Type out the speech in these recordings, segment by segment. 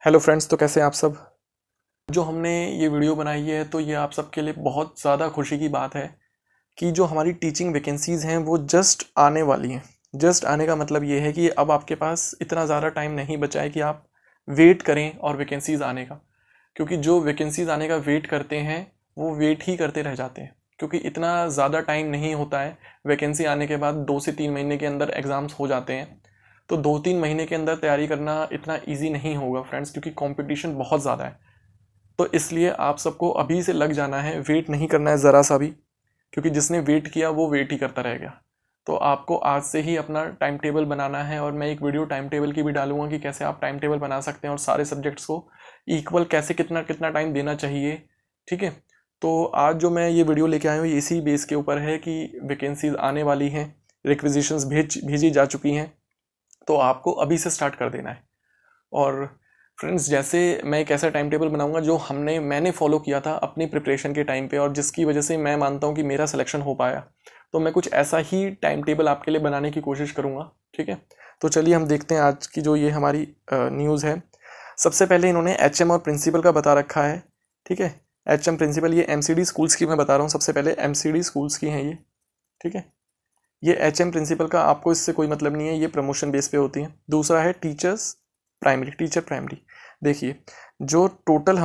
Hello friends, तो कैसे हैं आप सब। जो हमने ये वीडियो बनाई है तो ये आप सबके लिए बहुत ज़्यादा खुशी की बात है कि जो हमारी टीचिंग वैकेंसीज़ हैं वो जस्ट आने वाली हैं। जस्ट आने का मतलब ये है कि अब आपके पास इतना ज़्यादा टाइम नहीं बचा है कि आप वेट करें और वैकेंसीज़ आने का, क्योंकि जो वैकेंसीज़ आने का वेट करते हैं वो वेट ही करते रह जाते हैं, क्योंकि इतना ज़्यादा टाइम नहीं होता है। वैकेंसी आने के बाद 2 से 3 महीने के अंदर एग्ज़ाम्स हो जाते हैं, तो 2-3 महीने के अंदर तैयारी करना इतना ईजी नहीं होगा फ्रेंड्स, क्योंकि कंपटीशन बहुत ज़्यादा है। तो इसलिए आप सबको अभी से लग जाना है, वेट नहीं करना है ज़रा सा भी, क्योंकि जिसने वेट किया वो वेट ही करता रह गया। तो आपको आज से ही अपना टाइम टेबल बनाना है, और मैं एक वीडियो टाइम टेबल की भी डालूंगा कि कैसे आप टाइम टेबल बना सकते हैं और सारे सब्जेक्ट्स को इक्वल कैसे कितना कितना टाइम देना चाहिए। ठीक है, तो आज जो मैं ये वीडियो लेके आया हूँ इसी बेस के ऊपर है कि वैकेंसीज आने वाली हैं, रिक्विजिशंस भेजी जा चुकी हैं, तो आपको अभी से स्टार्ट कर देना है। और फ्रेंड्स, जैसे मैं एक ऐसा टाइम टेबल बनाऊंगा जो मैंने फॉलो किया था अपनी प्रिपरेशन के टाइम पे, और जिसकी वजह से मैं मानता हूँ कि मेरा सिलेक्शन हो पाया, तो मैं कुछ ऐसा ही टाइम टेबल आपके लिए बनाने की कोशिश करूँगा। ठीक है, तो चलिए हम देखते हैं आज की जो ये हमारी न्यूज़ है। सबसे पहले इन्होंने एचएम और प्रिंसिपल का बता रखा है। ठीक है, एचएम प्रिंसिपल, ये एमसीडी स्कूल्स की मैं बता रहा हूँ, सबसे पहले एमसीडी स्कूल्स की हैं ये। ठीक है, ये एचएम प्रिंसिपल का आपको इससे कोई मतलब नहीं है, ये प्रमोशन बेस पे होती है। दूसरा है टीचर्स प्राइमरी, टीचर प्राइमरी। देखिए, जो टोटल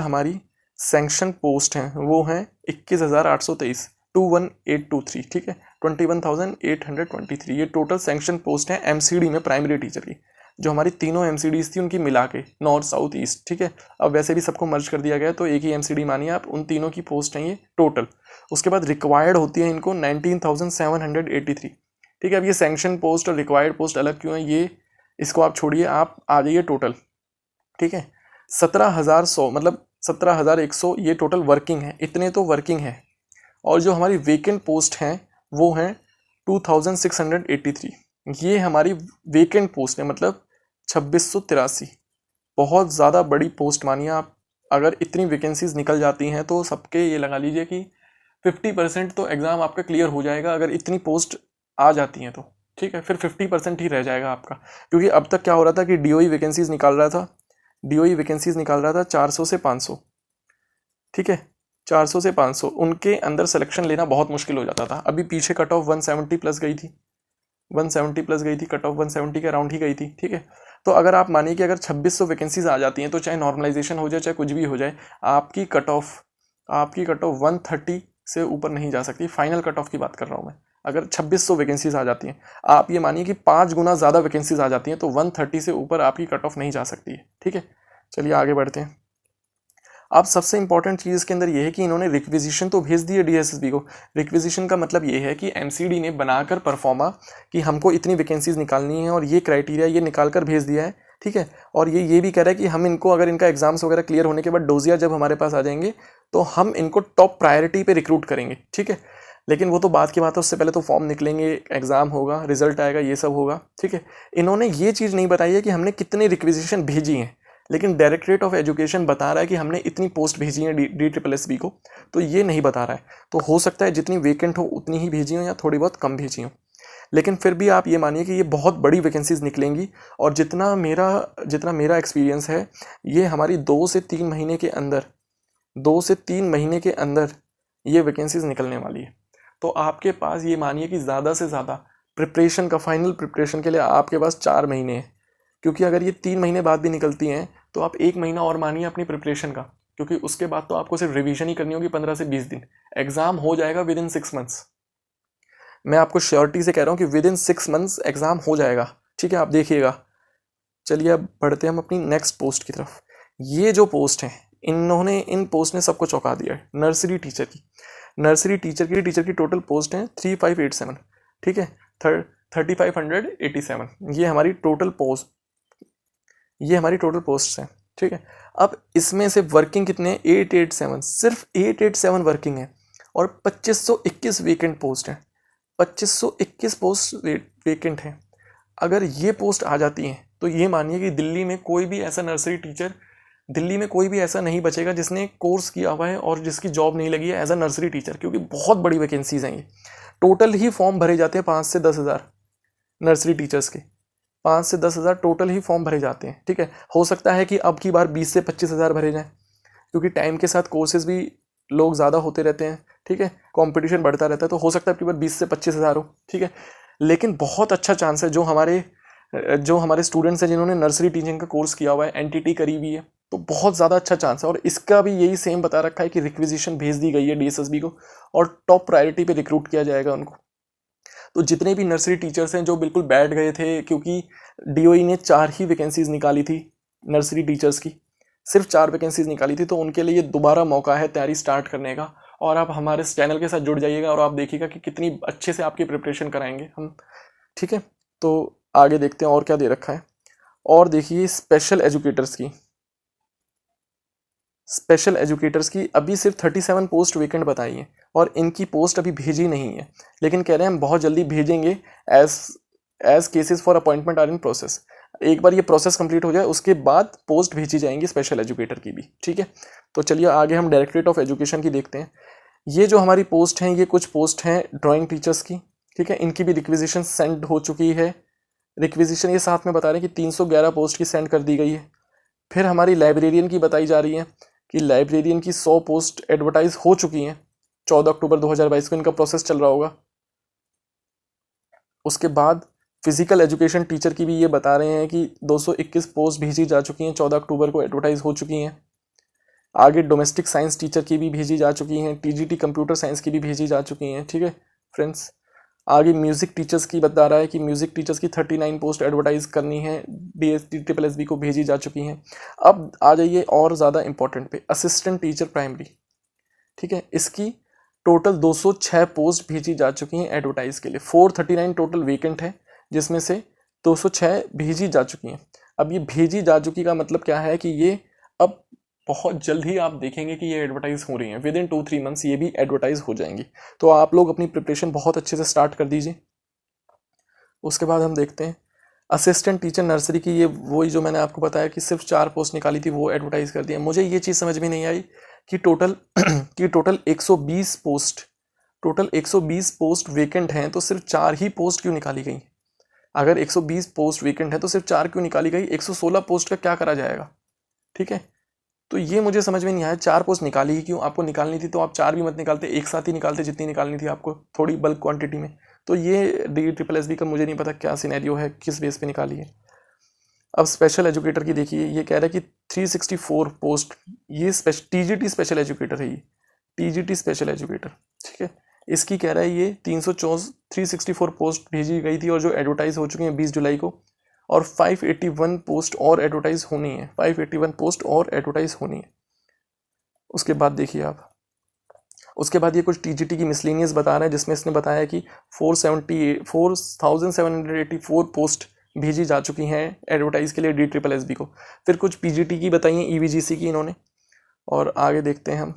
हमारी सैंक्शन पोस्ट हैं वो हैं 21,823, 21,823। ठीक है, 21,823 ये टोटल सैंक्शन पोस्ट हैं एमसीडी में, प्राइमरी टीचर की। जो हमारी तीनों एमसीडीज थी उनकी मिला के, नॉर्थ साउथ ईस्ट। ठीक है, अब वैसे भी सबको मर्ज कर दिया गया तो एक ही एमसीडी मानिए आप, उन तीनों की पोस्ट हैं ये टोटल। उसके बाद रिक्वायर्ड होती है इनको 19,783। ठीक है, अब ये सैंक्शन पोस्ट और रिक्वायर्ड पोस्ट अलग क्यों है, ये इसको आप छोड़िए, आप आ जाइए टोटल। ठीक है, 17,100 मतलब 17,100 ये टोटल वर्किंग है, इतने तो वर्किंग है। और जो हमारी वेकेंट पोस्ट हैं वो हैं 2,683। ये हमारी वेकेंट पोस्ट है, मतलब 2683। बहुत ज़्यादा बड़ी पोस्ट मानिए आप। अगर इतनी वैकेंसीज निकल जाती हैं तो सबके ये लगा लीजिए कि 50% तो एग्ज़ाम आपका क्लियर हो जाएगा, अगर इतनी पोस्ट आ जाती हैं तो। ठीक है, फिर 50% ही रह जाएगा आपका, क्योंकि अब तक क्या हो रहा था कि डीओई वैकेंसीज निकाल रहा था, डीओई वैकेंसीज निकाल रहा था 400 से 500। ठीक है, 400 से 500 उनके अंदर सिलेक्शन लेना बहुत मुश्किल हो जाता था। अभी पीछे कट ऑफ 170 प्लस गई थी, 170 प्लस गई थी, कट ऑफ 170 के अराउंड ही गई थी। ठीक है, तो अगर आप मानिए कि अगर 2600 वैकेंसीज आ जाती हैं तो चाहे नॉर्मलाइजेशन हो जाए चाहे कुछ भी हो जाए, आपकी कट ऑफ 130 से ऊपर नहीं जा सकती। फाइनल कट ऑफ की बात कर रहा हूँ मैं। अगर 2600 वैकेंसीज आ जाती हैं, आप ये मानिए कि 5 गुना ज़्यादा वैकेंसीज आ जाती हैं, तो 130 से ऊपर आपकी कट ऑफ नहीं जा सकती है। ठीक है, चलिए आगे बढ़ते हैं। अब सबसे इंपॉर्टेंट चीज़ के अंदर ये है कि इन्होंने रिक्विजिशन तो भेज दी है डीएसएसबी को। रिक्विजिशन का मतलब ये है कि एमसीडी ने बनाकर परफॉर्मा कि हमको इतनी वैकेंसीज निकालनी है और ये क्राइटेरिया ये निकाल कर भेज दिया है। ठीक है, और ये भी कह रहा है कि हम इनको, अगर इनका एग्जाम्स वगैरह क्लियर होने के बाद डोजिया जब हमारे पास आ जाएंगे तो हम इनको टॉप प्रायोरिटी पे रिक्रूट करेंगे। ठीक है, लेकिन वो तो बात की बात है, उससे पहले तो फॉर्म निकलेंगे, एग्जाम होगा, रिजल्ट आएगा, ये सब होगा। ठीक है, इन्होंने ये चीज़ नहीं बताई है कि हमने कितनी रिक्विजिशन भेजी हैं, लेकिन डायरेक्टरेट ऑफ एजुकेशन बता रहा है कि हमने इतनी पोस्ट भेजी है DSSB को, तो ये नहीं बता रहा है। तो हो सकता है जितनी वेकेंट हो उतनी ही भेजी हो या थोड़ी बहुत कम भेजी हो, लेकिन फिर भी आप ये मानिए कि ये बहुत बड़ी वैकेंसीज निकलेंगी। और जितना मेरा एक्सपीरियंस है, ये हमारी 2 से 3 महीने के अंदर 2 से 3 महीने के अंदर ये वैकेंसीज निकलने वाली है। तो आपके पास ये मानिए कि ज़्यादा से ज़्यादा प्रिपरेशन का, फाइनल प्रिपरेशन के लिए आपके पास 4 महीने हैं, क्योंकि अगर ये 3 महीने बाद भी निकलती हैं तो आप 1 महीना और मानिए अपनी प्रिपरेशन का, क्योंकि उसके बाद तो आपको सिर्फ रिवीजन ही करनी होगी 15 से 20 दिन। एग्ज़ाम हो जाएगा विद इन 6 मंथ्स। मैं आपको श्योरिटी से कह रहा हूँ कि विद इन 6 मंथ्स एग्ज़ाम हो जाएगा। ठीक है, आप देखिएगा। चलिए अब बढ़ते हैं हम अपनी नेक्स्ट पोस्ट की तरफ। ये जो पोस्ट है, इन पोस्ट ने सबको चौंका दिया है। नर्सरी टीचर की टोटल पोस्ट है 3587। ठीक है, 3587 ये हमारी टोटल पोस्ट हैं। ठीक है, अब इसमें से वर्किंग कितने हैं, 887, सिर्फ 887 वर्किंग है, और 2521 वेकेंट पोस्ट हैं। 2521 पोस्ट वेकेंट हैं। अगर ये पोस्ट आ जाती हैं तो ये मानिए कि दिल्ली में कोई भी ऐसा नहीं बचेगा जिसने कोर्स किया हुआ है और जिसकी जॉब नहीं लगी है एज अ नर्सरी टीचर, क्योंकि बहुत बड़ी वैकेंसीज हैं ये। टोटल ही फॉर्म भरे जाते हैं 5 से 10 हज़ार नर्सरी टीचर्स के। 5 से 10 हज़ार टोटल ही फॉर्म भरे जाते हैं। ठीक है, हो सकता है कि अब की बार 20 से 25 हज़ार भरे जाएं, क्योंकि टाइम के साथ कोर्सेज भी लोग ज़्यादा होते रहते हैं। ठीक है, कंपटीशन बढ़ता रहता है, तो हो सकता है अब की बार 20 से 25 हज़ार हो। ठीक है, लेकिन बहुत अच्छा चांस है, जो हमारे स्टूडेंट्स हैं जिन्होंने नर्सरी टीचिंग का कोर्स किया हुआ है, एनटीटी करी हुई है, तो बहुत ज़्यादा अच्छा चांस है। और इसका भी यही सेम बता रखा है कि रिक्विजिशन भेज दी गई है डीएसएसबी को, और टॉप प्रायोरिटी पे रिक्रूट किया जाएगा उनको। तो जितने भी नर्सरी टीचर्स हैं जो बिल्कुल बैठ गए थे, क्योंकि डीओई ने 4 ही वैकेंसीज निकाली थी नर्सरी टीचर्स की, सिर्फ 4 वैकेंसीज निकाली थी, तो उनके लिए दोबारा मौका है तैयारी स्टार्ट करने का। और आप हमारे चैनल के साथ जुड़ जाइएगा और आप देखिएगा कि कितनी अच्छे से आपकी प्रिपरेशन कराएंगे हम। ठीक है, तो आगे देखते हैं और क्या दे रखा है। और देखिए स्पेशल एजुकेटर्स की अभी सिर्फ 37 पोस्ट वेकेंट बताई है, और इनकी पोस्ट अभी भेजी नहीं है, लेकिन कह रहे हैं हम बहुत जल्दी भेजेंगे, as cases for appointment are in process. एक बार ये प्रोसेस कंप्लीट हो जाए उसके बाद पोस्ट भेजी जाएंगी स्पेशल एजुकेटर की भी। ठीक है, तो चलिए आगे हम डायरेक्टरेट ऑफ एजुकेशन की देखते हैं। ये जो हमारी पोस्ट हैं, ये कुछ पोस्ट हैं ड्राइंग टीचर्स की। ठीक है, इनकी भी रिक्विजिशन सेंड हो चुकी है। रिक्विजिशन ये साथ में बता रहे हैं कि 311 पोस्ट की सेंड कर दी गई है। फिर हमारी लाइब्रेरियन की बताई जा रही है कि लाइब्रेरियन की 100 पोस्ट एडवर्टाइज हो चुकी हैं 14 अक्टूबर 2022 को, इनका प्रोसेस चल रहा होगा। उसके बाद फिजिकल एजुकेशन टीचर की भी ये बता रहे हैं कि 221 पोस्ट भेजी जा चुकी हैं, 14 अक्टूबर को एडवर्टाइज हो चुकी हैं। आगे डोमेस्टिक साइंस टीचर की भी भेजी जा चुकी हैं, टीजीटी कंप्यूटर साइंस की भी भेजी जा चुकी हैं। ठीक है फ्रेंड्स, आगे म्यूज़िक टीचर्स की बता रहा है कि म्यूज़िक टीचर्स की 39 पोस्ट एडवर्टाइज करनी है, DSSB को भेजी जा चुकी हैं। अब आ जाइए और ज़्यादा इंपॉर्टेंट पे, असिस्टेंट टीचर प्राइमरी। ठीक है, इसकी टोटल 206 पोस्ट भेजी जा चुकी हैं एडवर्टाइज के लिए। 439 टोटल वेकेंट है, जिसमें से 206 भेजी जा चुकी हैं। अब ये भेजी जा चुकी का मतलब क्या है कि ये अब बहुत जल्द ही आप देखेंगे कि ये एडवर्टाइज हो रही हैं, विद इन 2-3 मंथ्स ये भी एडवर्टाइज हो जाएंगी। तो आप लोग अपनी प्रिपरेशन बहुत अच्छे से स्टार्ट कर दीजिए। उसके बाद हम देखते हैं असिस्टेंट टीचर नर्सरी की, ये वही जो मैंने आपको बताया कि सिर्फ 4 पोस्ट निकाली थी, वो एडवर्टाइज कर दिया। मुझे ये चीज़ समझ में नहीं आई कि टोटल 120 पोस्ट वेकेंट हैं, तो सिर्फ 4 ही पोस्ट क्यों निकाली गई? अगर 120 पोस्ट वेकेंट है तो सिर्फ 4 क्यों निकाली गई? 116 पोस्ट का क्या करा जाएगा? ठीक है, तो ये मुझे समझ में नहीं आया, 4 पोस्ट निकाली ही क्यों? आपको निकालनी थी तो आप 4 भी मत निकालते, एक साथ ही निकालते जितनी निकालनी थी आपको, थोड़ी बल्क क्वांटिटी में। तो ये DSSB का मुझे नहीं पता क्या सिनेरियो है, किस बेस पे निकाली है। अब स्पेशल एजुकेटर की देखिए, ये कह रहा है कि 364 पोस्ट, ये TGT स्पेशल एजुकेटर है, ये TGT स्पेशल एजुकेटर। ठीक है, इसकी कह रहा है ये 364 पोस्ट भेजी गई थी और जो एडवर्टाइज हो चुकी हैं 20 जुलाई को, और 581 पोस्ट और एडवर्टाइज होनी है, 581 पोस्ट और एडवर्टाइज होनी है। उसके बाद देखिए आप, उसके बाद ये कुछ TGT की मिसलेनियस बता रहे हैं, जिसमें इसने बताया कि 4784 पोस्ट भेजी जा चुकी हैं एडवर्टाइज के लिए DSSB को। फिर कुछ PGT की बताई हैं, EVGC की इन्होंने। और आगे देखते हैं हम,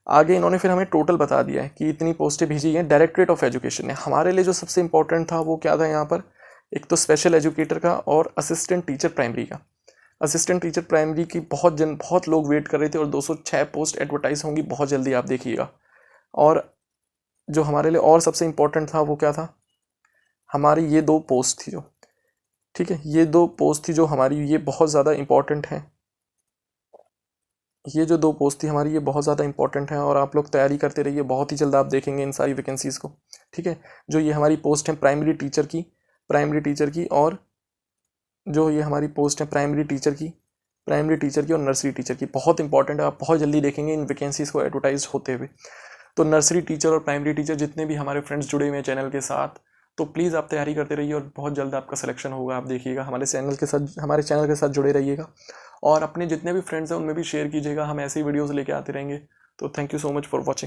आगे इन्होंने फिर हमें टोटल बता दिया है कि इतनी पोस्टें भेजी हैं डायरेक्टरेट ऑफ एजुकेशन ने। हमारे लिए जो सबसे इंपॉर्टेंट था वो क्या था यहाँ पर, एक तो स्पेशल एजुकेटर का और असिस्टेंट टीचर प्राइमरी का। असिस्टेंट टीचर प्राइमरी की बहुत लोग वेट कर रहे थे, और 206 पोस्ट एडवर्टाइज होंगी बहुत जल्दी, आप देखिएगा। और जो हमारे लिए और सबसे इंपॉर्टेंट था वो क्या था, हमारी ये 2 पोस्ट थी जो, ठीक है, ये 2 पोस्ट थी जो हमारी, ये बहुत ज़्यादा इंपॉर्टेंट हैं। ये जो 2 पोस्ट थी हमारी, ये बहुत ज़्यादा इंपॉर्टेंट है, और आप लोग तैयारी करते रहिए, बहुत ही जल्द आप देखेंगे इन सारी वैकेंसीज़ को। ठीक है, जो ये हमारी पोस्ट है प्राइमरी टीचर की, और जो ये हमारी पोस्ट है प्राइमरी टीचर की और नर्सरी टीचर की, बहुत इंपॉर्टेंट है। आप बहुत जल्दी देखेंगे इन वैकेंसीज़ को एडवर्टाइज होते हुए। तो नर्सरी टीचर और प्राइमरी टीचर जितने भी हमारे फ्रेंड्स जुड़े हुए हैं चैनल के साथ, तो प्लीज़ आप तैयारी करते रहिए, और बहुत जल्द आपका सिलेक्शन होगा। आप देखिएगा, हमारे चैनल के साथ जुड़े रहिएगा, और अपने जितने भी फ्रेंड्स हैं उनमें भी शेयर कीजिएगा। हम ऐसी वीडियोज़ लेके आते रहेंगे। तो thank you so much for watching.